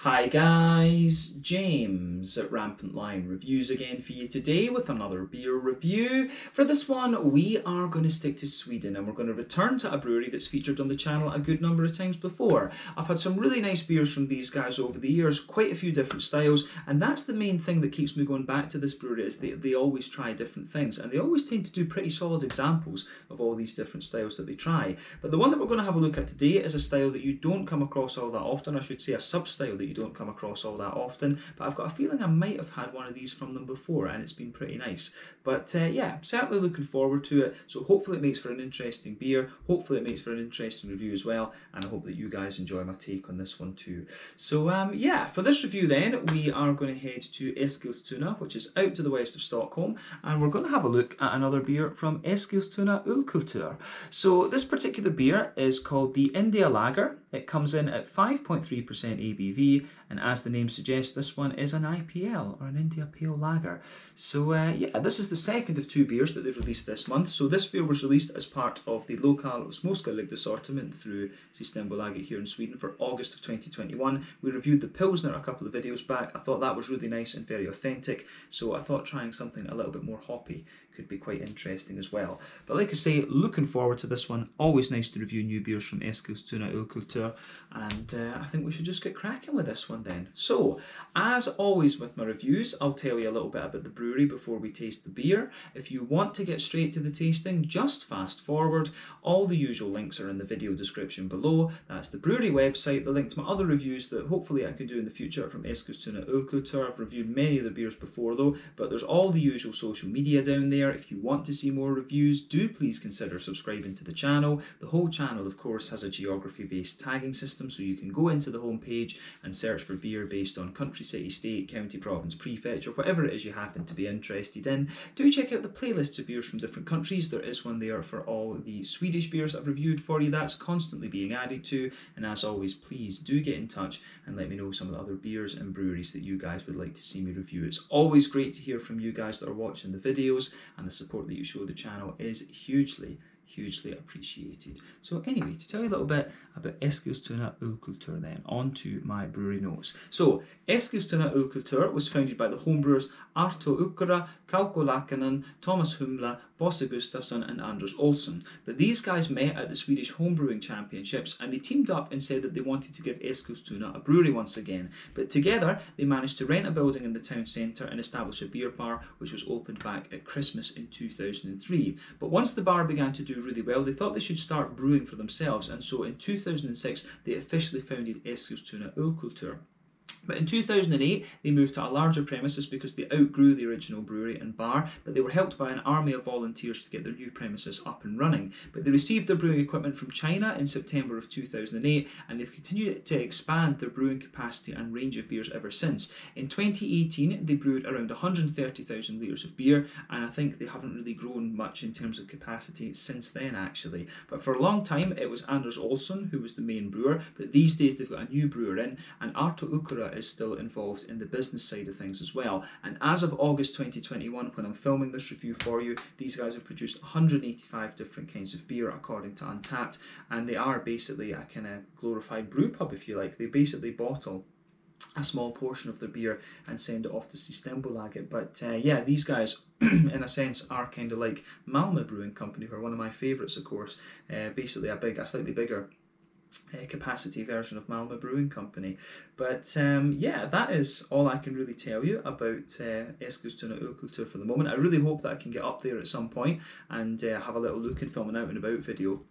Hi guys, James at Rampant Lion Reviews again for you today with another beer review. For this one we are going to stick to Sweden and we're going to return to a brewery that's featured on the channel a good number of times before. I've had some really nice beers from these guys over the years, quite a few different styles, and that's the main thing that keeps me going back to this brewery is they always try different things and they always tend to do pretty solid examples of all these different styles that they try. But the one that we're going to have a look at today is a style that you don't come across all that often, I should say a sub-style that you don't come across all that often, but I've got a feeling I might have had one of these from them before and it's been pretty nice. But yeah, certainly looking forward to it, so hopefully it makes for an interesting beer, hopefully it makes for an interesting review as well, and I hope that you guys enjoy my take on this one too. So yeah, for this review then, we are going to head to Eskilstuna, which is out to the west of Stockholm, and we're going to have a look at another beer from Eskilstuna Ölkultur. So this particular beer is called the India Lager. It comes in at 5.3% ABV, and as the name suggests, this one is an IPL, or an India Pale Lager. So yeah, this is the second of two beers that they've released this month. So this beer was released as part of the Lokal Småskalig assortment through Systembolaget here in Sweden for August of 2021. We reviewed the Pilsner a couple of videos back. I thought that was really nice and very authentic, so I thought trying something a little bit more hoppy could be quite interesting as well. But like I say, looking forward to this one. Always nice to review new beers from Eskilstuna Ölkultur, and I think we should just get cracking with this one then. So, as always with my reviews, I'll tell you a little bit about the brewery before we taste the beer. If you want to get straight to the tasting, just fast forward. All the usual links are in the video description below. That's the brewery website, the link to my other reviews that hopefully I can do in the future from Eskilstuna Ölkultur. I've reviewed many of the beers before though, but there's all the usual social media down there. If you want to see more reviews, do please consider subscribing to the channel. The whole channel, of course, has a geography-based tagging system, so you can go into the homepage and search for beer based on country, city, state, county, province, prefecture, whatever it is you happen to be interested in. Do check out the playlists of beers from different countries. There is one there for all the Swedish beers I've reviewed for you. That's constantly being added to. And as always, please do get in touch and let me know some of the other beers and breweries that you guys would like to see me review. It's always great to hear from you guys that are watching the videos, and the support that you show the channel is hugely appreciated. So anyway, to tell you a little bit about Eskilstuna Ölkultur then, on to my brewery notes. So Eskilstuna Ölkultur was founded by the homebrewers Arto Ukkara, Kauko Lakanen, Thomas Humla, Bosse Gustafsson and Anders Olsson. But these guys met at the Swedish Homebrewing Championships and they teamed up and said that they wanted to give Eskilstuna a brewery once again. But together they managed to rent a building in the town centre and establish a beer bar, which was opened back at Christmas in 2003. But once the bar began to do really well, they thought they should start brewing for themselves, and so in 2006 they officially founded Eskilstuna Ölkultur. But in 2008, they moved to a larger premises because they outgrew the original brewery and bar, but they were helped by an army of volunteers to get their new premises up and running. But they received their brewing equipment from China in September of 2008, and they've continued to expand their brewing capacity and range of beers ever since. In 2018, they brewed around 130,000 litres of beer, and I think they haven't really grown much in terms of capacity since then actually. But for a long time, it was Anders Olsson who was the main brewer, but these days they've got a new brewer in, and Arto Ukkara is still involved in the business side of things as well. And as of August 2021, when I'm filming this review for you, these guys have produced 185 different kinds of beer according to Untappd, and they are basically a kind of glorified brew pub, if you like. They basically bottle a small portion of their beer and send it off to Systembolaget. But yeah, these guys in a sense are kind of like Malmö Brewing Company, who are one of my favourites, of course. Basically a slightly bigger capacity version of Malmö Brewing Company. But yeah, that is all I can really tell you about Eskilstuna Ölkultur for the moment. I really hope that I can get up there at some point and have a little look and film an out and about video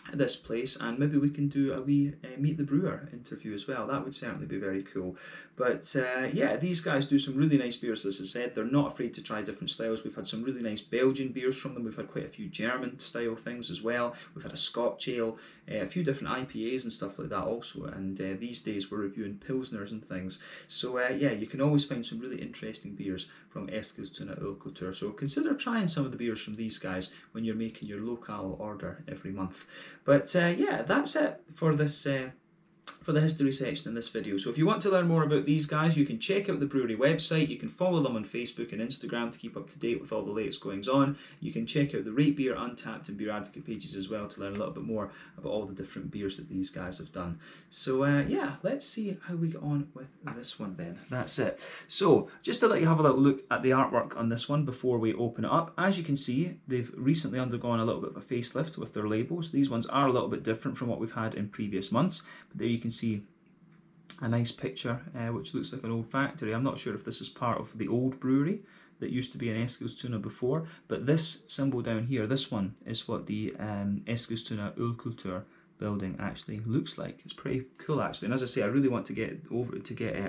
at this place, and maybe we can do a wee meet the brewer interview as well. That would certainly be very cool. But yeah, these guys do some really nice beers, as I said. They're not afraid to try different styles. We've had some really nice Belgian beers from them. We've had quite a few German style things as well. We've had a Scotch ale, a few different IPAs and stuff like that also, and these days we're reviewing Pilsners and things. So yeah, you can always find some really interesting beers from Eskilstuna Ölkultur. So consider trying some of the beers from these guys when you're making your local order every month. But yeah, that's it for this for the history section in this video. So if you want to learn more about these guys, you can check out the brewery website, you can follow them on Facebook and Instagram to keep up to date with all the latest goings on. You can check out the Rate Beer, Untappd and Beer Advocate pages as well to learn a little bit more about all the different beers that these guys have done. So yeah, let's see how we get on with this one then. That's it. So just to let you have a little look at the artwork on this one before we open it up. As you can see, they've recently undergone a little bit of a facelift with their labels. These ones are a little bit different from what we've had in previous months, but there you can see a nice picture which looks like an old factory. I'm not sure if this is part of the old brewery that used to be in Eskilstuna before, but this symbol down here, this one, is what the Eskilstuna Ölkultur building actually looks like. It's pretty cool actually, and as I say, I really want to get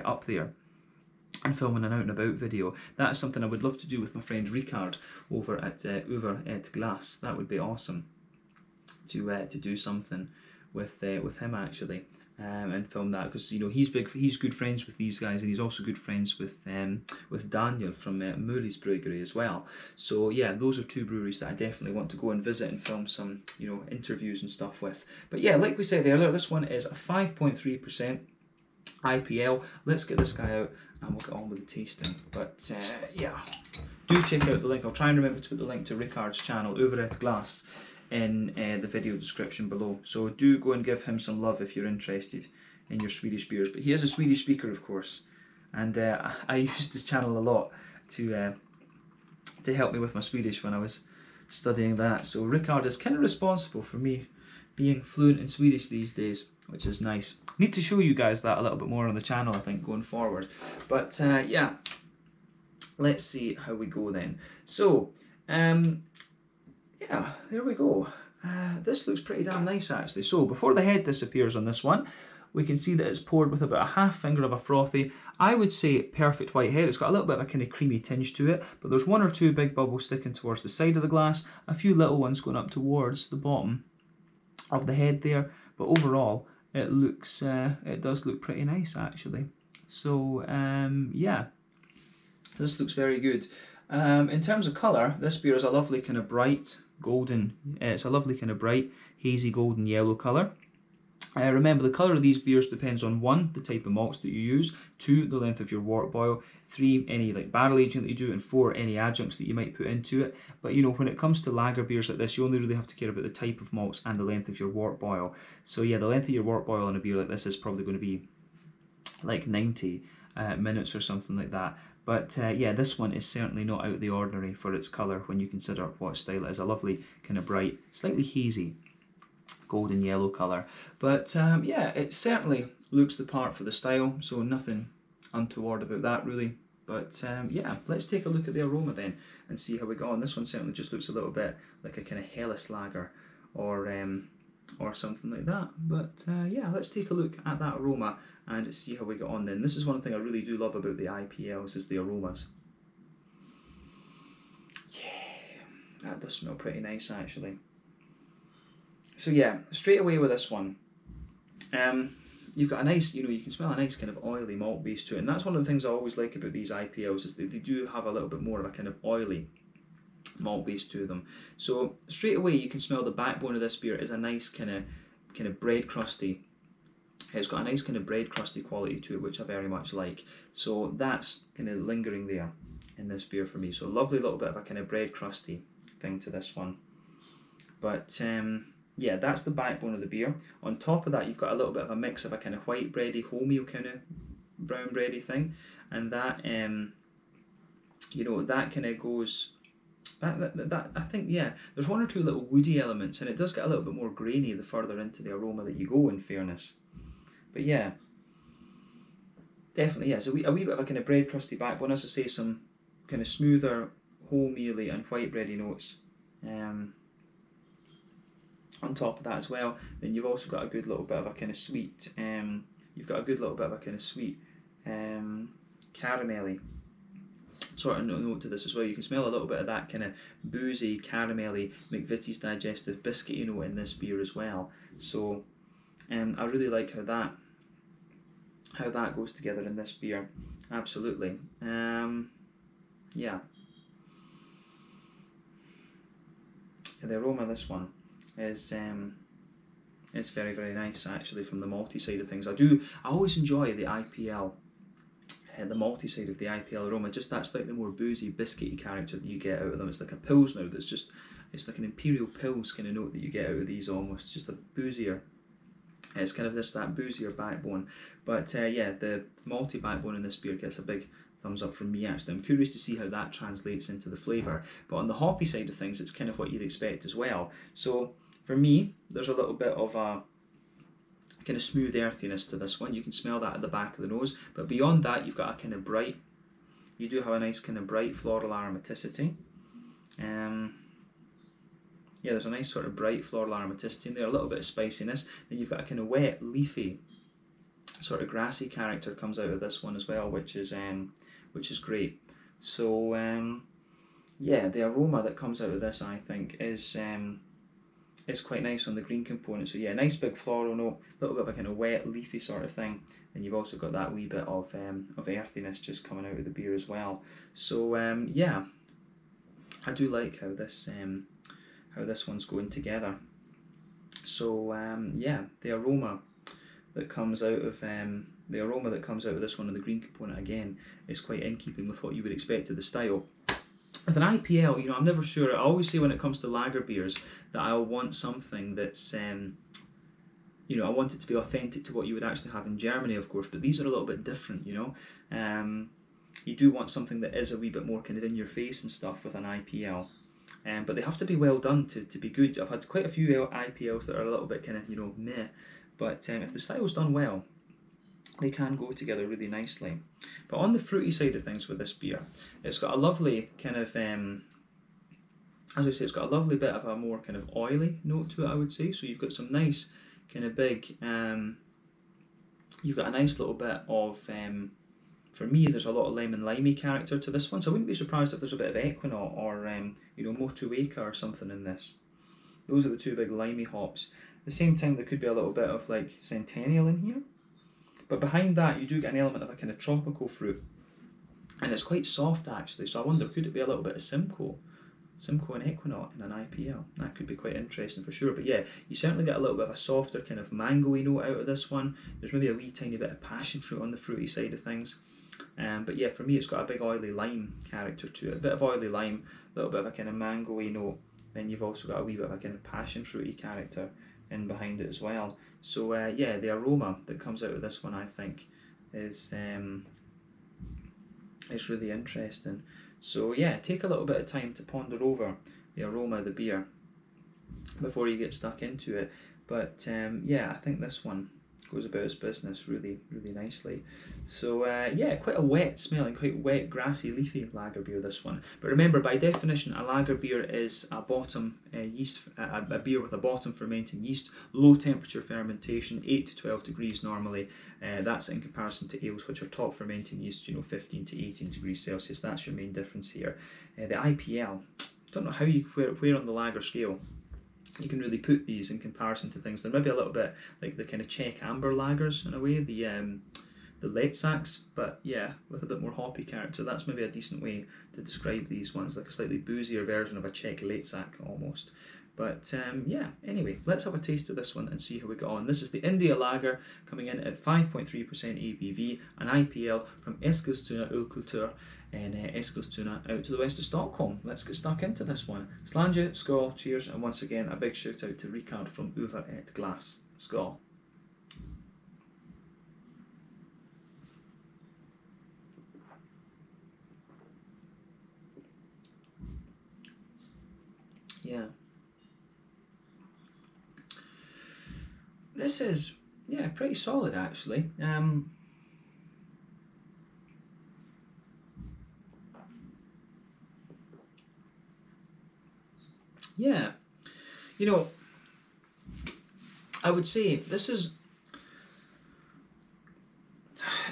up there and filming an out and about video. That is something I would love to do with my friend Ricard over at Over et Glas. That would be awesome to do something with him actually, and film that, because you know he's good friends with these guys, and he's also good friends with Daniel from Murray's Brewery as well. So yeah, those are two breweries that I definitely want to go and visit and film some interviews and stuff with. But yeah, like we said earlier, this one is a 5.3% IPL. Let's get this guy out and we'll get on with the tasting. But yeah, do check out the link. I'll try and remember to put the link to Ricard's channel, Over et Glas, in the video description below. So do go and give him some love if you're interested in your Swedish beers. But he is a Swedish speaker, of course, and I used his channel a lot to help me with my Swedish when I was studying that. So Ricard is kind of responsible for me being fluent in Swedish these days, which is nice. Need to show you guys that a little bit more on the channel, I think, going forward. But yeah, let's see how we go then. So yeah, there we go. This looks pretty damn nice actually. So before the head disappears on this one, we can see that it's poured with about a half finger of a frothy, I would say perfect white head. It's got a little bit of a kind of creamy tinge to it, but there's one or two big bubbles sticking towards the side of the glass, a few little ones going up towards the bottom of the head there, but overall it looks it does look pretty nice actually. So yeah, this looks very good. In terms of colour, this beer is a lovely kind of bright golden, it's a lovely kind of bright hazy golden yellow colour. Remember, the colour of these beers depends on 1, the type of malts that you use, 2, the length of your wort boil, 3, any like barrel aging that you do, and 4, any adjuncts that you might put into it. But you know, when it comes to lager beers like this, you only really have to care about the type of malts and the length of your wort boil. So yeah, the length of your wort boil on a beer like this is probably going to be like 90 minutes or something like that. But yeah, this one is certainly not out of the ordinary for its colour when you consider what style it is. A lovely kind of bright, slightly hazy golden yellow colour. But yeah, it certainly looks the part for the style, so nothing untoward about that really. But yeah, let's take a look at the aroma then and see how we go on. This one certainly just looks a little bit like a kind of Helles lager or something like that. But yeah, let's take a look at that aroma and see how we get on then. This is one thing I really do love about the IPLs, is the aromas. Yeah, that does smell pretty nice actually. So yeah, straight away with this one, you've got a nice, you can smell a nice kind of oily malt base to it, and that's one of the things I always like about these IPLs, is that they do have a little bit more of a kind of oily malt base to them. So straight away you can smell the backbone of this beer is a nice kind of bread crusty. It's got a nice kind of bread crusty quality to it, which I very much like. So that's kind of lingering there in this beer for me. So a lovely little bit of a kind of bread crusty thing to this one. But yeah, that's the backbone of the beer. On top of that, you've got a little bit of a mix of a kind of white bready, wholemeal kind of brown bready thing, and that that kind of goes. That I think, yeah, there's one or two little woody elements, and it does get a little bit more grainy the further into the aroma that you go, in fairness. But yeah, definitely, yeah, so a wee bit of a kind of bread crusty backbone, as I say, some kind of smoother wholemealy and white bready notes on top of that as well. Then you've also got a good little bit of a kind of sweet, caramelly sort of note to this as well. You can smell a little bit of that kind of boozy, caramelly, McVitie's Digestive biscuity note in this beer as well. So I really like how that goes together in this beer. Absolutely. Yeah. The aroma of this one is It's very, very nice actually from the malty side of things. I always enjoy the IPL, the malty side of the IPL aroma, just that slightly more boozy, biscuity character that you get out of them. It's like a Pilsner that's just, it's like an Imperial Pils kind of note that you get out of these almost, just a boozier. It's kind of just that boozier backbone. But yeah, the malty backbone in this beer gets a big thumbs up from me actually. I'm curious to see how that translates into the flavour. But on the hoppy side of things, it's kind of what you'd expect as well. So for me, there's a little bit of a kind of smooth earthiness to this one. You can smell that at the back of the nose. But beyond that, you've got a kind of bright, you do have a nice kind of bright floral aromaticity. Yeah, there's a nice sort of bright floral aromaticity in there, a little bit of spiciness. Then you've got a kind of wet, leafy, sort of grassy character comes out of this one as well, which is great. So yeah, the aroma that comes out of this, I think, is quite nice on the green component. So yeah, nice big floral note, a little bit of a kind of wet, leafy sort of thing. And you've also got that wee bit of earthiness just coming out of the beer as well. So yeah, I do like how this one's going together. So yeah, the aroma that comes out of this one and the green component again is quite in keeping with what you would expect of the style. With an IPL, you know, I'm never sure. I always say when it comes to lager beers that I want something that's you know, I want it to be authentic to what you would actually have in Germany, of course, but these are a little bit different, you know. You do want something that is a wee bit more kind of in your face and stuff with an IPL. But they have to be well done to be good. I've had quite a few IPLs that are a little bit kind of, you know, meh. But if the style's done well, they can go together really nicely. But on the fruity side of things with this beer, it's got a lovely kind of, as I say, it's got a lovely bit of a more kind of oily note to it, I would say. So you've got some nice kind of big, you've got a nice little bit of, for me, there's a lot of lemon-limey character to this one, so I wouldn't be surprised if there's a bit of Equinaut or you know, Motueka or something in this. Those are the two big limey hops. At the same time, there could be a little bit of like Centennial in here, but behind that you do get an element of a kind of tropical fruit, and it's quite soft actually. So I wonder, could it be a little bit of Simcoe and Equinaut in an IPL? That could be quite interesting for sure. But yeah, you certainly get a little bit of a softer kind of mango-y note out of this one. There's maybe a wee tiny bit of passion fruit on the fruity side of things. But yeah, for me it's got a big oily lime character to it. A bit of oily lime, a little bit of a kind of mango-y note. Then you've also got a wee bit of a kind of passion fruity character in behind it as well. So yeah, the aroma that comes out of this one, I think, is really interesting. So yeah, take a little bit of time to ponder over the aroma of the beer before you get stuck into it. But yeah, I think this one goes about its business really, really nicely. So yeah, quite a wet smelling, quite wet, grassy, leafy lager beer, this one. But remember, by definition, a lager beer is a bottom yeast, a beer with a bottom fermenting yeast, low temperature fermentation, 8 to 12 degrees normally. That's in comparison to ales, which are top fermenting yeast, you know, 15 to 18 degrees Celsius. That's your main difference here. The IPL, don't know how you where on the lager scale you can really put these in comparison to things. They're maybe a little bit like the kind of Czech amber lagers in a way, the Letzaks, but yeah, with a bit more hoppy character. That's maybe a decent way to describe these ones, like a slightly boozier version of a Czech Letzak almost. But yeah, anyway, let's have a taste of this one and see how we get on. This is the India Lager coming in at 5.3% ABV, an IPL from Eskilstuna Ölkultur in Eskilstuna out to the west of Stockholm. Let's get stuck into this one. Slange, skål, cheers, and once again a big shout out to Rikard from Over et Glas. Skål. Yeah. This is, yeah, pretty solid actually. Yeah, you know, I would say this is,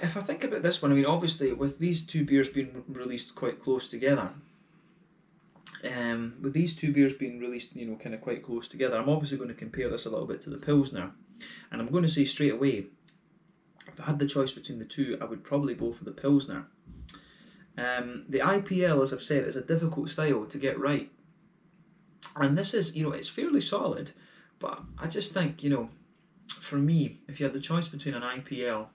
if I think about this one, I mean, obviously with these two beers being released quite close together, with these two beers being released, you know, kind of quite close together, I'm obviously going to compare this a little bit to the Pilsner, and I'm going to say straight away, if I had the choice between the two, I would probably go for the Pilsner. The IPL, as I've said, is a difficult style to get right. And this is, you know, it's fairly solid, but I just think, you know, for me, if you had the choice between an IPL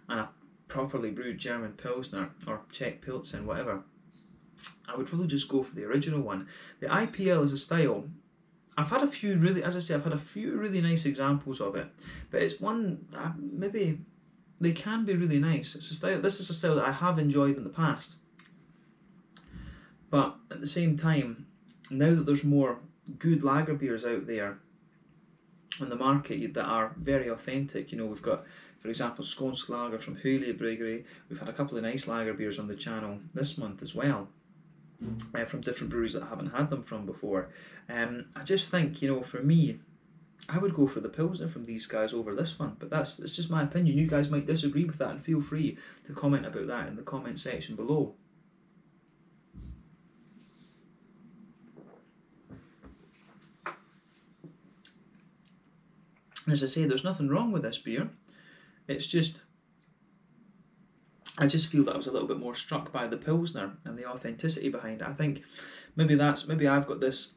and a properly brewed German Pilsner or Czech Pilsen, whatever, I would probably just go for the original one. The IPL is a style. I've had a few really, as I say, I've had a few really nice examples of it, but it's one that maybe they can be really nice. It's a style. This is a style that I have enjoyed in the past, but at the same time, now that there's more good lager beers out there on the market that are very authentic, you know, we've got, for example, Skånsk Lager from Hyllie Brewery. We've had a couple of nice lager beers on the channel this month as well, from different breweries that I haven't had them from before. I just think, you know, for me, I would go for the Pilsner from these guys over this one, but it's just my opinion. You guys might disagree with that, and feel free to comment about that in the comment section below. As I say, there's nothing wrong with this beer. It's just, I just feel that I was a little bit more struck by the Pilsner and the authenticity behind it. I think maybe I've got this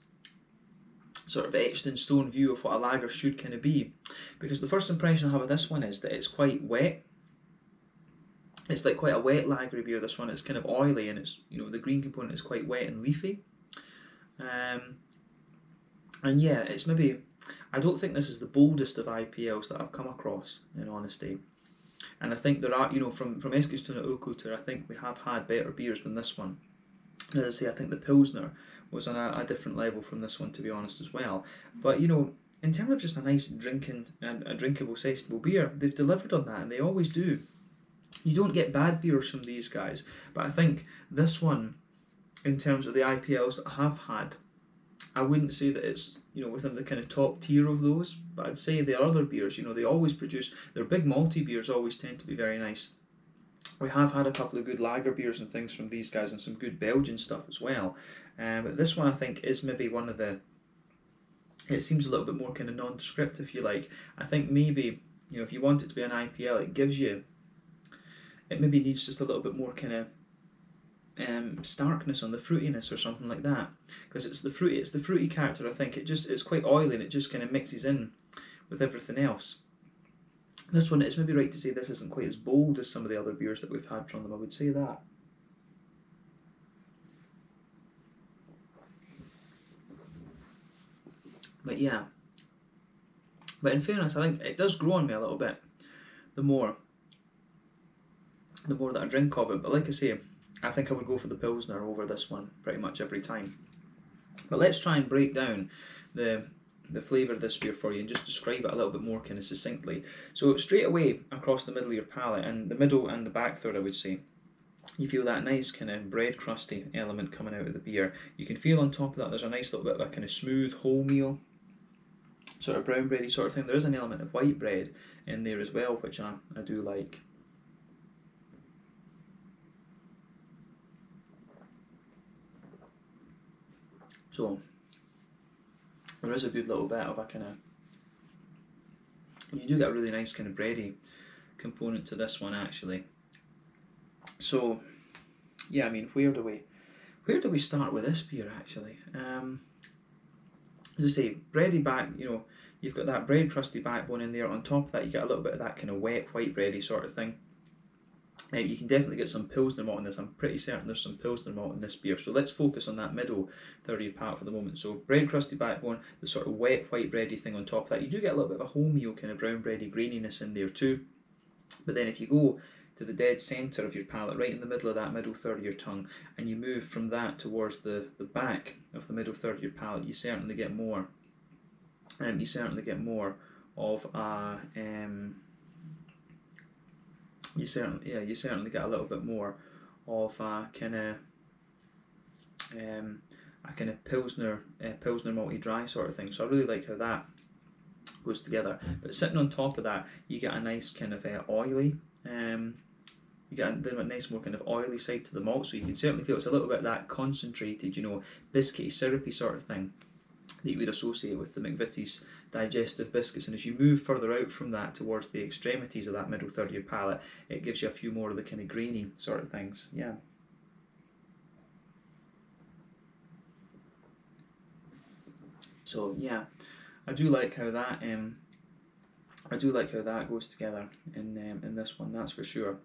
sort of etched in stone view of what a lager should kind of be, because the first impression I have of this one is that it's quite wet. It's like quite a wet lager beer, this one. It's kind of oily, and it's, you know, the green component is quite wet and leafy. And yeah, it's maybe, I don't think this is the boldest of IPLs that I've come across, in honesty. And I think there are, you know, from Eskilstuna Ölkultur, I think we have had better beers than this one. As I say, I think the Pilsner was on a different level from this one, to be honest, as well. But, you know, in terms of just a nice drinking and a drinkable, sessionable beer, they've delivered on that, and they always do. You don't get bad beers from these guys, but I think this one, in terms of the IPLs that I have had, I wouldn't say that it's, you know, within the kind of top tier of those, but I'd say their other beers, you know, they always produce, their big malty beers always tend to be very nice. We have had a couple of good lager beers and things from these guys, and some good Belgian stuff as well. But this one, I think, is maybe one of the, it seems a little bit more kind of nondescript, if you like. I think maybe, you know, if you want it to be an IPL, it gives you, it maybe needs just a little bit more kind of starkness on the fruitiness or something like that, because it's the fruity character. I think it's quite oily, and it just kind of mixes in with everything else. This one, it's maybe right to say this isn't quite as bold as some of the other beers that we've had from them, I would say that. But yeah, but in fairness, I think it does grow on me a little bit the more that I drink of it. But like I say, I think I would go for the Pilsner over this one pretty much every time. But let's try and break down the flavour of this beer for you and just describe it a little bit more kind of succinctly. So straight away across the middle of your palate, and the middle and the back third, I would say, you feel that nice kind of bread crusty element coming out of the beer. You can feel on top of that there's a nice little bit of a kind of smooth wholemeal, sort of brown bready sort of thing. There is an element of white bread in there as well, which I do like. So there is a good little bit of a kind of, you do get a really nice kind of bready component to this one actually. So yeah, I mean, where do we start with this beer actually? As I say, bready back, you know, you've got that bread crusty backbone in there. On top of that, you get a little bit of that kind of wet white bready sort of thing. You can definitely get some Pilsner malt in this. I'm pretty certain there's some Pilsner malt in this beer. So let's focus on that middle third of your palate for the moment. So bread crusty backbone, the sort of wet white bready thing on top of that. You do get a little bit of a wholemeal kind of brown bready graininess in there too. But then if you go to the dead centre of your palate, right in the middle of that middle third of your tongue, and you move from that towards the back of the middle third of your palate, you certainly get more. You certainly get more of a you certainly get a little bit more of a kind of Pilsner malty dry sort of thing. So I really like how that goes together. But sitting on top of that, you get a nice kind of oily, you get a nice more kind of oily side to the malt. So you can certainly feel it's a little bit of that concentrated, you know, biscuity, syrupy sort of thing that you would associate with the McVitie's digestive biscuits. And as you move further out from that towards the extremities of that middle third of your palate, it gives you a few more of the kind of grainy sort of things. Yeah. So yeah, I do like how that I do like how that goes together in this one, that's for sure.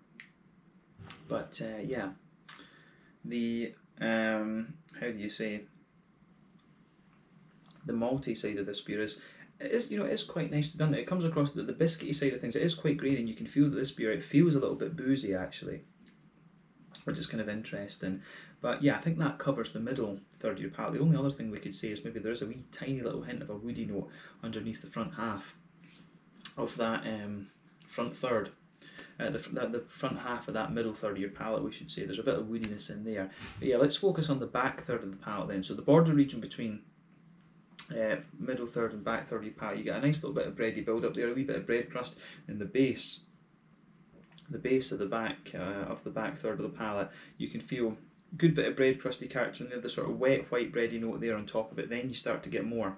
But yeah, the how do you say, the malty side of this beer is, it's quite nicely done. It comes across the biscuity side of things. It is quite grainy, and you can feel that this beer, it feels a little bit boozy actually, which is kind of interesting. But yeah, I think that covers the middle third of your palate. The only other thing we could say is maybe there is a wee tiny little hint of a woody note underneath the front half of that front third. The front half of that middle third of your palate, we should say. There's a bit of woodiness in there. But yeah, let's focus on the back third of the palate then. So the border region between middle third and back third of your palate, you get a nice little bit of bready build up there, a wee bit of bread crust in the base of the back third of the palate. You can feel a good bit of bread crusty character in there, the sort of wet white bready note there on top of it. Then you start to get more,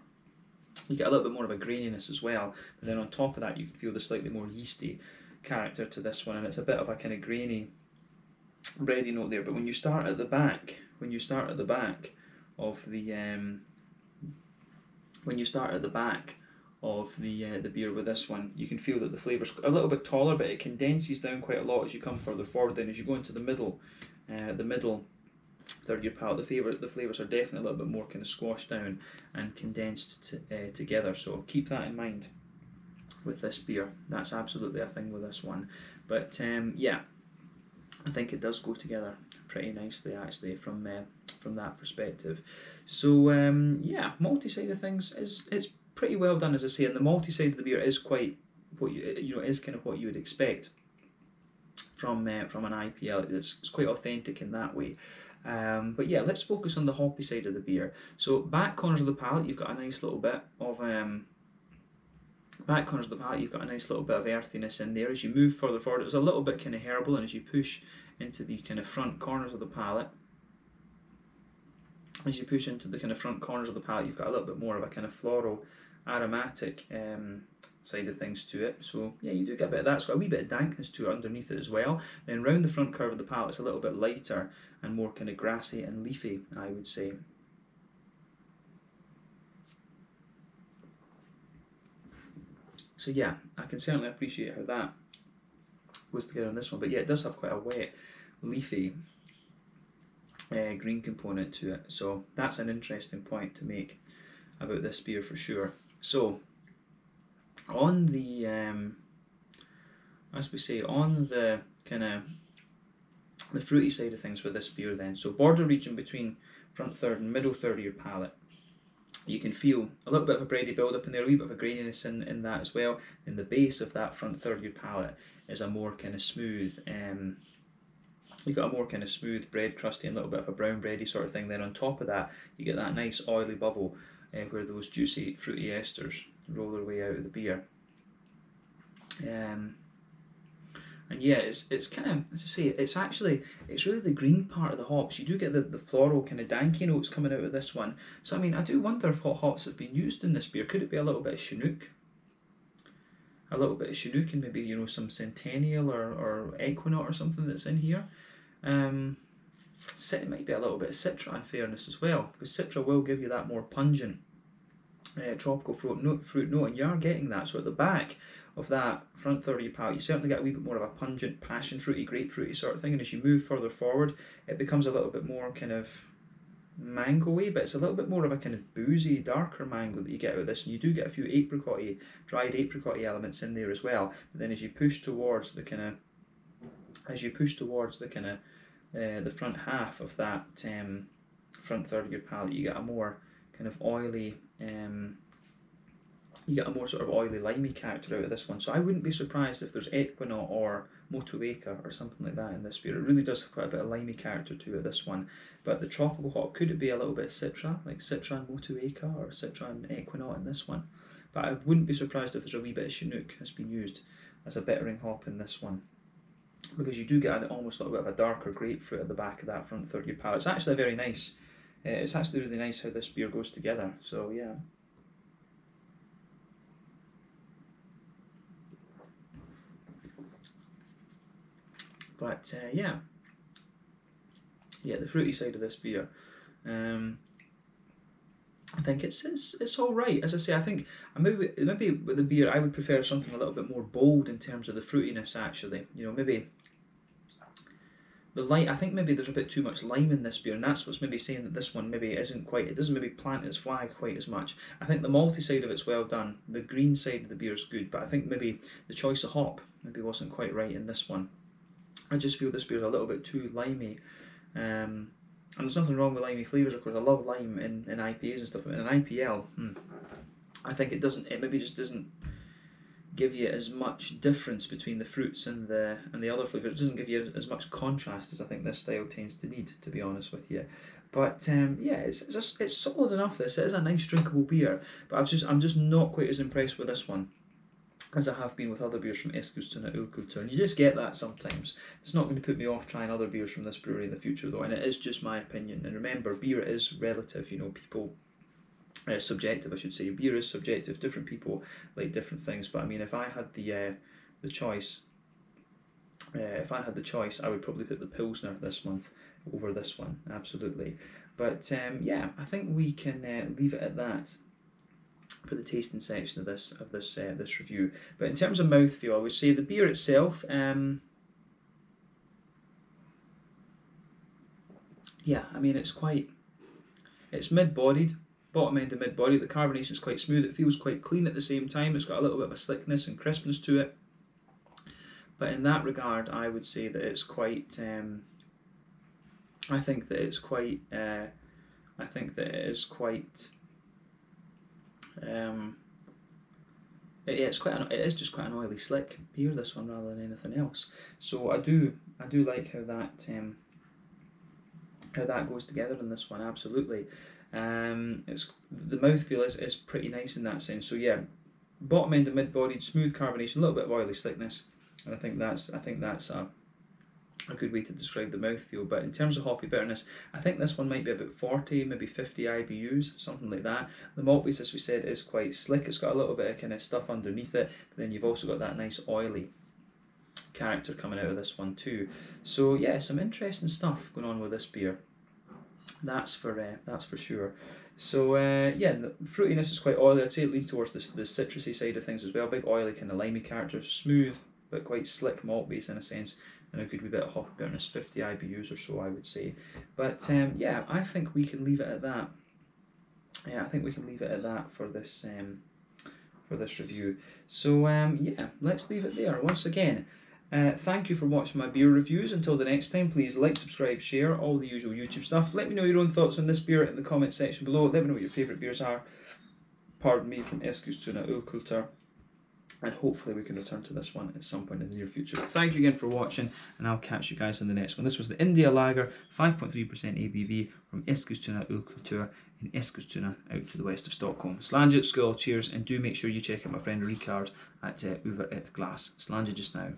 you get a little bit more of a graininess as well, but then on top of that you can feel the slightly more yeasty character to this one, and it's a bit of a kind of grainy bready note there. But when you start at the back of the beer with this one, you can feel that the flavour's a little bit taller, but it condenses down quite a lot as you come further forward. Then as you go into the middle third of your palate, the flavours are definitely a little bit more kind of squashed down and condensed together. So keep that in mind with this beer. That's absolutely a thing with this one. But yeah, I think it does go together pretty nicely actually from that perspective. So yeah, malty side of things it's pretty well done, as I say, and the malty side of the beer is quite what is kind of what you would expect from an IPL. It's quite authentic in that way. But yeah, let's focus on the hoppy side of the beer. So back corners of the palate, you've got a nice little bit of earthiness in there. As you move further forward, it's a little bit kind of herbal, and as you push into the kind of front corners of the palate, you've got a little bit more of a kind of floral, aromatic side of things to it. So yeah, you do get a bit of that. It's got a wee bit of dankness to it underneath it as well. Then round the front curve of the palate, it's a little bit lighter and more kind of grassy and leafy, I would say. So yeah, I can certainly appreciate how that goes together on this one. But yeah, it does have quite a wet, leafy green component to it. So that's an interesting point to make about this beer for sure. So on the kind of the fruity side of things with this beer then, so border region between front third and middle third of your palate, you can feel a little bit of a bready build up in there, a wee bit of a graininess in that as well. In the base of that front third of your palate is a more kind of smooth you've got a more kind of smooth bread crusty and a little bit of a brown bready sort of thing. Then on top of that you get that nice oily bubble where those juicy fruity esters roll their way out of the beer. And yeah, it's kind of, as I say, it's really the green part of the hops. You do get the floral kind of danky notes coming out of this one. So I mean, I do wonder what hops have been used in this beer. Could it be a little bit of Chinook? A little bit of Chinook and maybe some Centennial or Equinox or something that's in here. It might be a little bit of Citra in fairness as well, because Citra will give you that more pungent tropical fruit note, and you are getting that. So at the back of that front third of your palate, you certainly get a wee bit more of a pungent, passion fruity, grapefruity sort of thing, and as you move further forward, it becomes a little bit more kind of mango-y, but it's a little bit more of a kind of boozy, darker mango that you get out of this, and you do get a few dried apricot elements in there as well. But then as you push towards the front half of that front third of your palate, you get a more kind of oily, sort of oily, limey character out of this one. So I wouldn't be surprised if there's Equinox or Motueka or something like that in this beer. It really does have quite a bit of limey character to it, this one. But the tropical hop, could it be a little bit Citra, like Citra and Motueka or Citra and Equinox in this one? But I wouldn't be surprised if there's a wee bit of Chinook has been used as a bittering hop in this one, because you do get almost a little bit of a darker grapefruit at the back of that front third of your palate. It's actually very nice. It's actually really nice how this beer goes together. So yeah. But yeah, the fruity side of this beer, I think it's all right. As I say, I think maybe with the beer I would prefer something a little bit more bold in terms of the fruitiness. Actually, you know, maybe the light. I think maybe there's a bit too much lime in this beer, and that's what's maybe saying that this one maybe isn't quite. It doesn't maybe plant its flag quite as much. I think the malty side of it's well done. The green side of the beer is good, but I think maybe the choice of hop maybe wasn't quite right in this one. I just feel this beer's a little bit too limey. And there's nothing wrong with limey flavours, of course. I love lime in IPAs and stuff, but in an IPL, I think it maybe just doesn't give you as much difference between the fruits and the other flavours. It doesn't give you as much contrast as I think this style tends to need, to be honest with you. But yeah, it's solid enough. This it is a nice drinkable beer, but I'm just not quite as impressed with this one as I have been with other beers from Eskilstuna Ölkultur. And you just get that sometimes. It's not going to put me off trying other beers from this brewery in the future though, and it is just my opinion. And remember, beer is relative, you know, people, subjective I should say. Beer is subjective, different people like different things, but I mean, if I had the choice, I would probably put the Pilsner this month over this one, absolutely. But yeah, I think we can leave it at that for the tasting section of this review. But in terms of mouthfeel, I would say the beer itself, yeah, I mean it's mid-bodied, bottom end of mid-body. The carbonation is quite smooth. It feels quite clean at the same time. It's got a little bit of a slickness and crispness to it. But in that regard, I would say that it's quite. I think that it is quite. It is just quite an oily, slick beer, this one, rather than anything else. So I do like how that goes together in this one, absolutely. It's the mouthfeel is pretty nice in that sense. So yeah, bottom end of mid-bodied, smooth carbonation, a little bit of oily slickness, and I think that's a good way to describe the mouthfeel. But in terms of hoppy bitterness, I think this one might be about 40, maybe 50 IBUs, something like that. The malt base, as we said, is quite slick. It's got a little bit of kind of stuff underneath it, but then you've also got that nice oily character coming out of this one too. So yeah, some interesting stuff going on with this beer. That's for sure. So yeah, the fruitiness is quite oily. I'd say it leads towards the citrusy side of things as well. Big oily kind of limey character, smooth but quite slick malt base in a sense, and a good wee bit of hoppy bitterness, 50 IBUs or so, I would say. But yeah, I think we can leave it at that. Yeah, I think we can leave it at that for this review. So yeah, let's leave it there. Once again, thank you for watching my beer reviews. Until the next time, please like, subscribe, share, all the usual YouTube stuff. Let me know your own thoughts on this beer in the comment section below. Let me know what your favourite beers are. Pardon me, from Eskilstuna Ölkultur. And hopefully we can return to this one at some point in the near future. Thank you again for watching, and I'll catch you guys in the next one. This was the India Lager, 5.3% ABV from Eskilstuna Ölkultur in Eskilstuna, out to the west of Stockholm. Slange at school, cheers, and do make sure you check out my friend Ricard at Over at Glass. Slange just now.